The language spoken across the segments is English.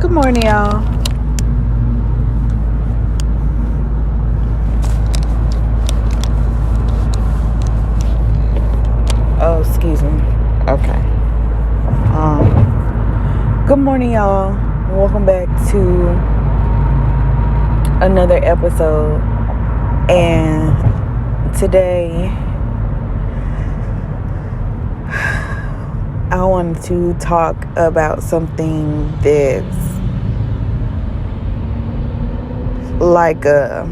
Good morning, y'all. Oh, excuse me. Okay. Good morning, y'all. Welcome back to another episode. And today, I wanted to talk about something that's like a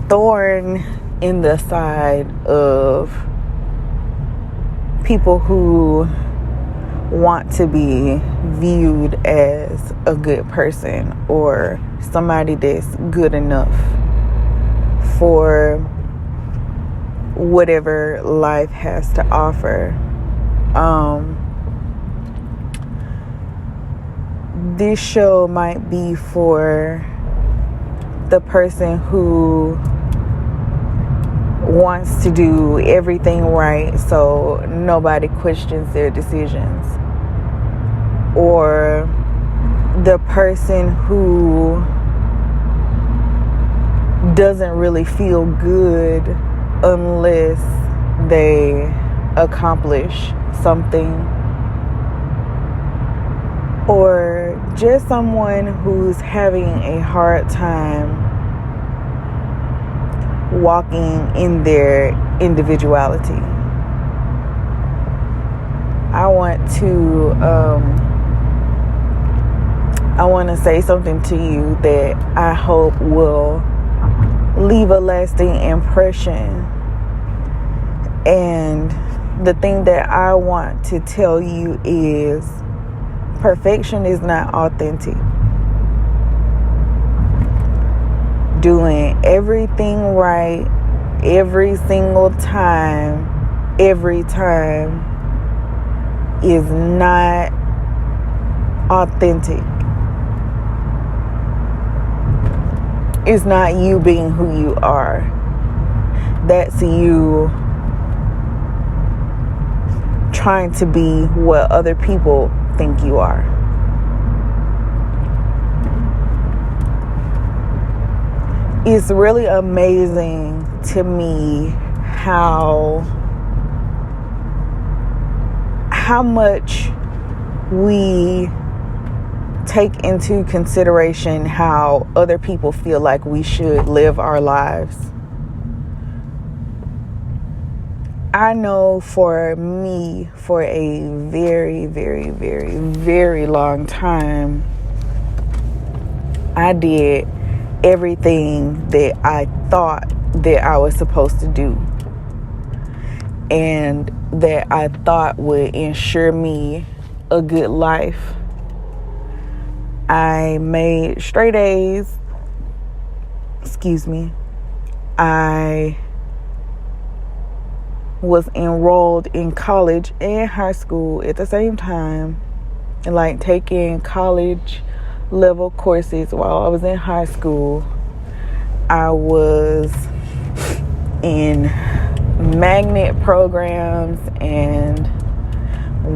thorn in the side of people who want to be viewed as a good person or somebody that's good enough for whatever life has to offer. This show might be for the person who wants to do everything right so nobody questions their decisions, or the person who doesn't really feel good unless they accomplish something, or just someone who's having a hard time walking in their individuality. I want to say something to you that I hope will leave a lasting impression. And the thing that I want to tell you is perfection is not authentic. Doing everything right every single time, every time, is not authentic. It's not you being who you are. That's you trying to be what other people think you are. It's really amazing to me how much we take into consideration how other people feel like we should live our lives. I know for me, for a very, very, very, very long time, I did everything that I thought that I was supposed to do and that I thought would ensure me a good life. I made straight A's. I was enrolled in college and high school at the same time, and like taking college level courses while I was in high school. I was in magnet programs and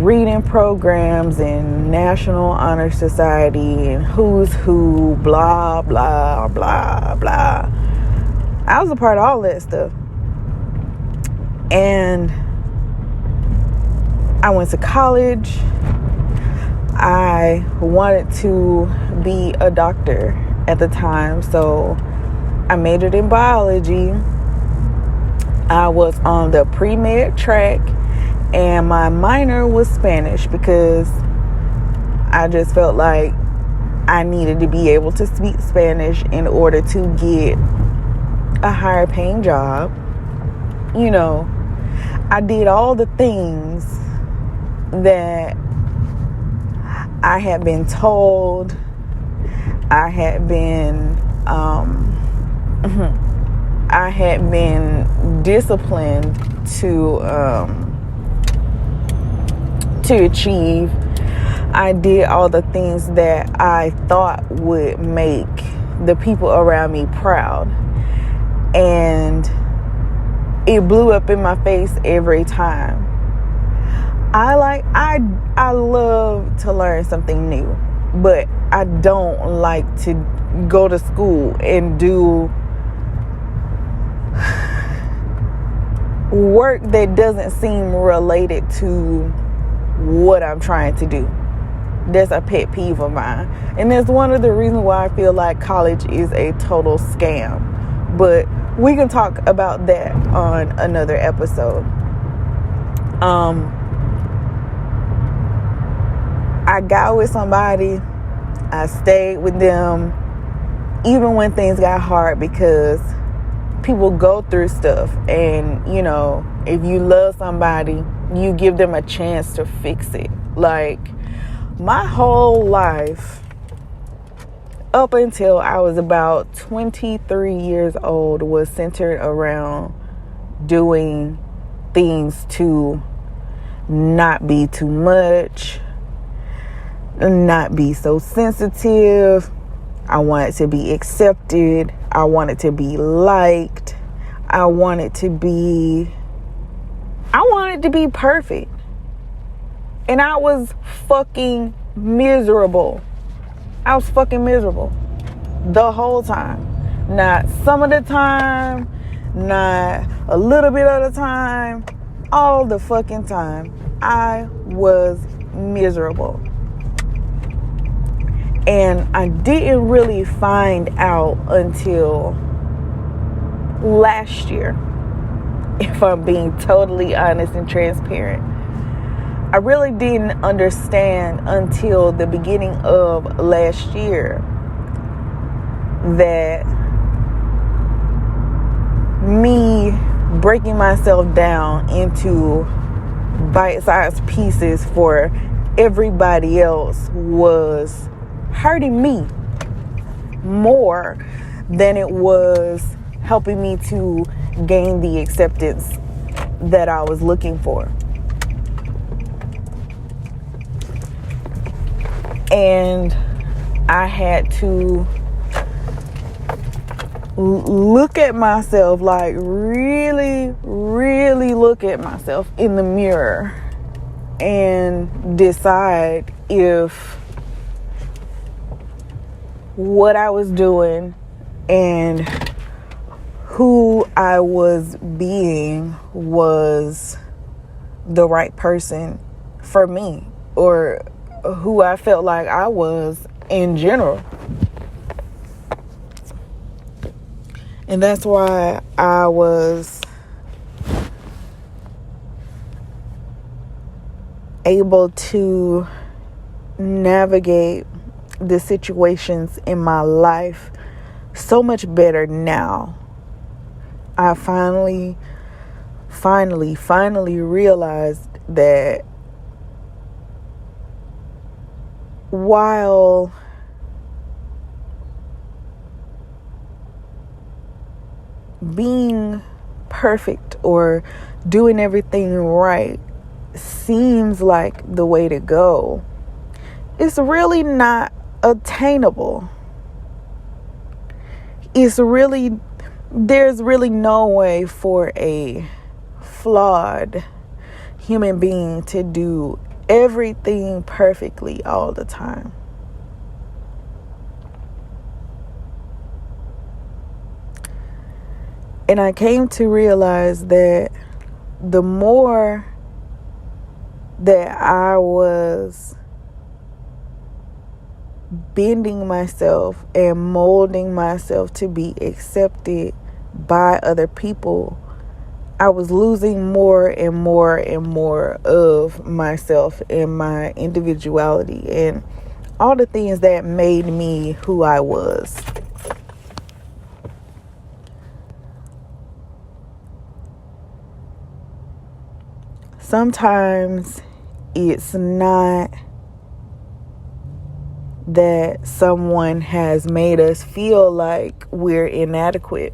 reading programs and National Honor Society and who's who, blah, blah, blah, blah. I was a part of all that stuff. And I went to college. I wanted to be a doctor at the time, so I majored in biology. I was on the pre-med track, and my minor was Spanish because I just felt like I needed to be able to speak Spanish in order to get a higher paying job. You know, I did all the things that I had been told. I had been disciplined to achieve. I did all the things that I thought would make the people around me proud, and it blew up in my face every time. I love to learn something new. but I don't like to go to school and do work that doesn't seem related to what I'm trying to do. That's a pet peeve of mine. And that's one of the reasons why I feel like college is a total scam. But we can talk about that on another episode. I got with somebody. I stayed with them even when things got hard, because people go through stuff. And, you know, if you love somebody, you give them a chance to fix it. Like, my whole life, up until I was about 23 years old, was centered around doing things to not be too much, not be so sensitive. I wanted to be accepted. I wanted to be liked. I wanted to be perfect. And I was fucking miserable. I was fucking miserable the whole time. Not some of the time, not a little bit of the time, all the fucking time. I was miserable. And I didn't really find out until last year, if I'm being totally honest and transparent. I really didn't understand until the beginning of last year that me breaking myself down into bite-sized pieces for everybody else was hurting me more than it was helping me to gain the acceptance that I was looking for. And I had to look at myself, like really, really look at myself in the mirror and decide if what I was doing and who I was being was the right person for me, or who I felt like I was in general. And that's why I was able to navigate the situations in my life so much better now. I finally realized that while being perfect or doing everything right seems like the way to go, it's really not attainable. There's really no way for a flawed human being to do everything perfectly all the time. And I came to realize that the more that I was bending myself and molding myself to be accepted by other people, I was losing more and more and more of myself and my individuality and all the things that made me who I was. Sometimes it's not that someone has made us feel like we're inadequate.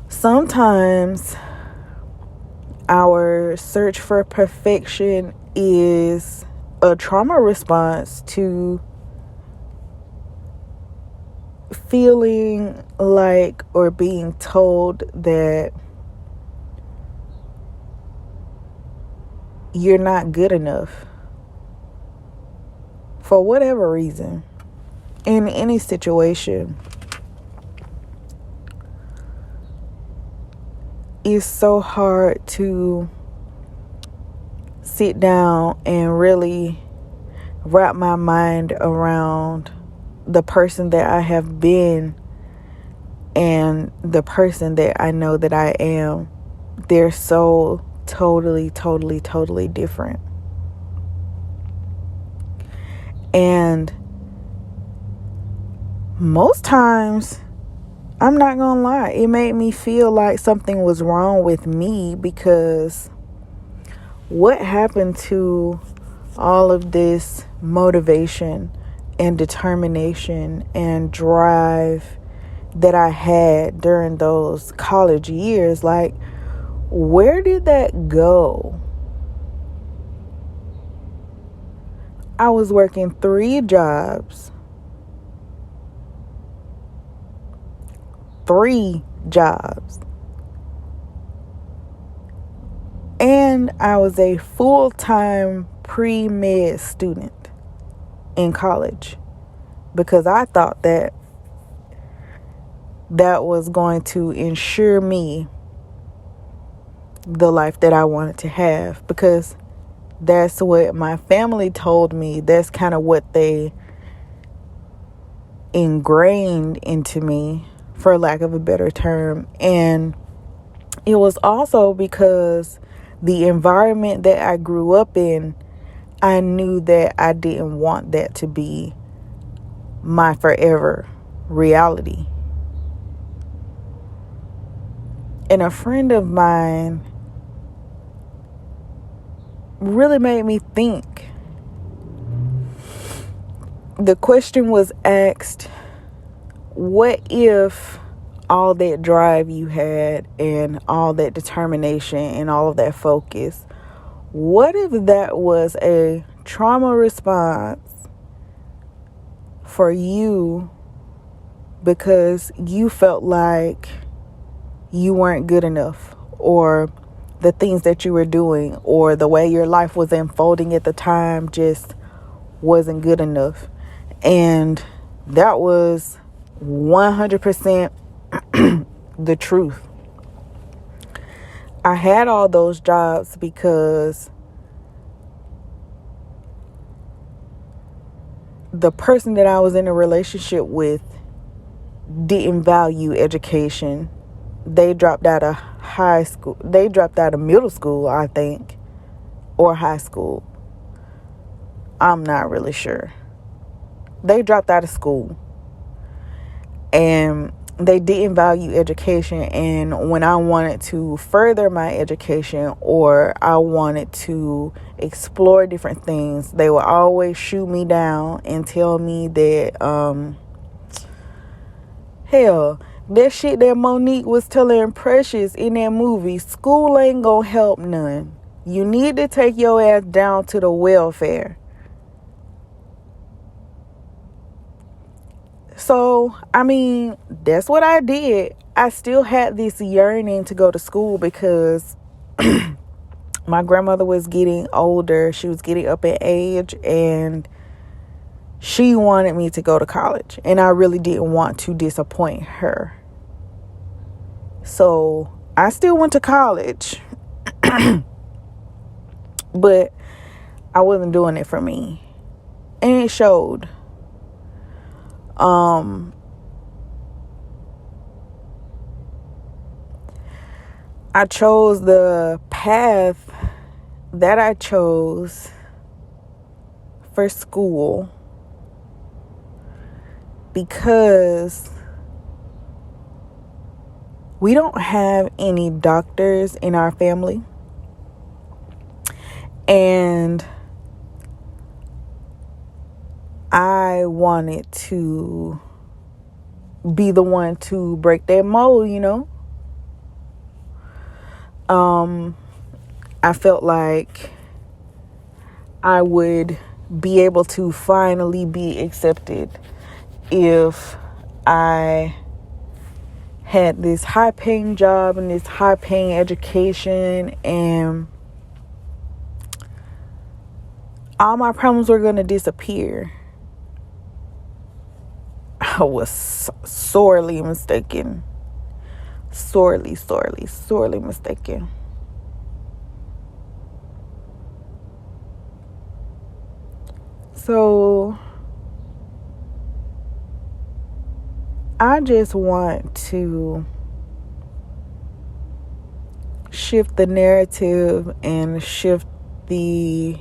Sometimes our search for perfection is a trauma response to feeling like or being told that you're not good enough. for whatever reason, in any situation, it's so hard to sit down and really wrap my mind around the person that I have been and the person that I know that I am. They're so totally, totally, totally different. And most times, I'm not gonna lie, it made me feel like something was wrong with me, because what happened to all of this motivation and determination and drive that I had during those college years? Like, where did that go? I was working 3 jobs. 3 jobs. And I was a full-time pre-med student in college, because I thought that was going to ensure me the life that I wanted to have, because that's what my family told me. That's kind of what they ingrained into me, for lack of a better term. And it was also because the environment that I grew up in, I knew that I didn't want that to be my forever reality. And a friend of mine really made me think. The question was asked, what if all that drive you had and all that determination and all of that focus, what if that was a trauma response for you because you felt like you weren't good enough, or the things that you were doing, or the way your life was unfolding at the time just wasn't good enough? And that was 100% the truth. I had all those jobs because the person that I was in a relationship with didn't value education. They dropped out of high school. They dropped out of middle school, I think, or high school. I'm not really sure. They dropped out of school, and they didn't value education. And when I wanted to further my education, or I wanted to explore different things, they would always shoot me down and tell me that, hell, that shit that Monique was telling Precious in that movie, school ain't gonna help none. You need to take your ass down to the welfare. So, I mean, that's what I did. I still had this yearning to go to school because my grandmother was getting older. She was getting up in age, and she wanted me to go to college. And I really didn't want to disappoint her. So, I still went to college. But I wasn't doing it for me. And it showed. I chose the path that I chose for school because we don't have any doctors in our family. And I wanted to be the one to break that mold, you know. I felt like I would be able to finally be accepted if I had this high-paying job and this high-paying education, and all my problems were going to disappear. I was sorely mistaken. Sorely mistaken. So I just want to shift the narrative and shift the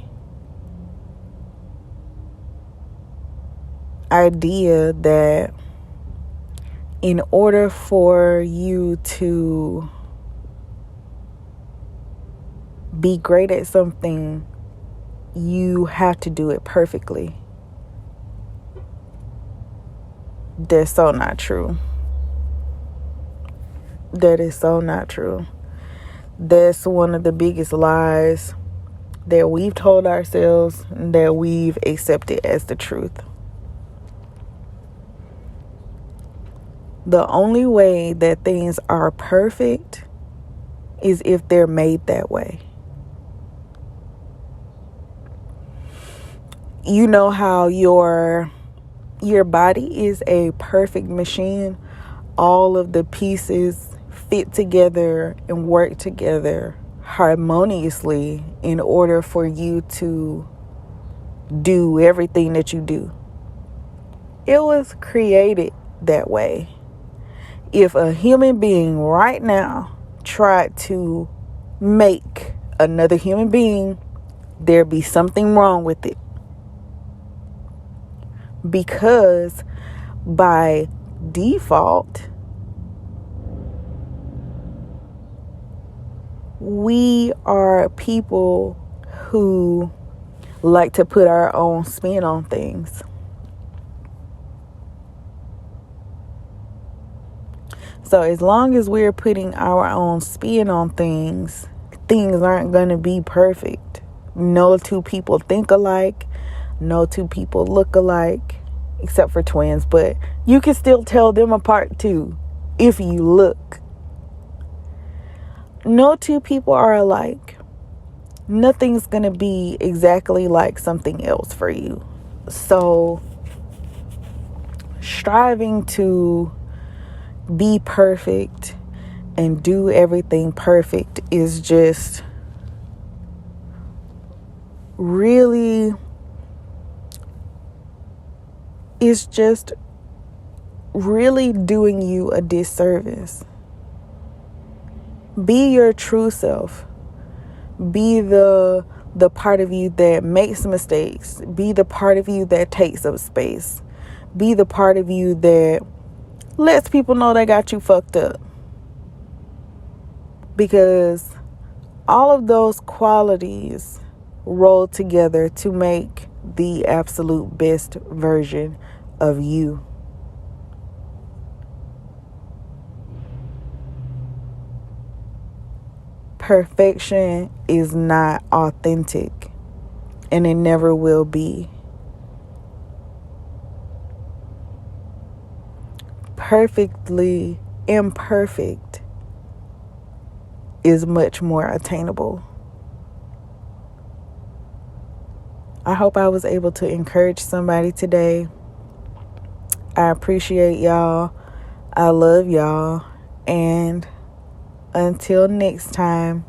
idea that in order for you to be great at something, you have to do it perfectly. That's so not true. That is so not true. That's one of the biggest lies that we've told ourselves, that we've accepted as the truth. The only way that things are perfect is if they're made that way. You know how your body is a perfect machine. All of the pieces fit together and work together harmoniously in order for you to do everything that you do. It was created that way. If a human being right now tried to make another human being, there'd be something wrong with it. Because by default, we are people who like to put our own spin on things. So as long as we're putting our own spin on things, things aren't going to be perfect. No two people think alike. No two people look alike, except for twins. But you can still tell them apart too, if you look. No two people are alike. Nothing's going to be exactly like something else for you. So striving to be perfect and do everything perfect is just really, doing you a disservice. Be your true self. Be the part of you that makes mistakes. Be the part of you that takes up space. Be the part of you that lets people know they got you fucked up. Because all of those qualities roll together to make the absolute best version of you. Perfection is not authentic, and it never will be. Perfectly imperfect is much more attainable. I hope I was able to encourage somebody today. I appreciate y'all. I love y'all. And until next time.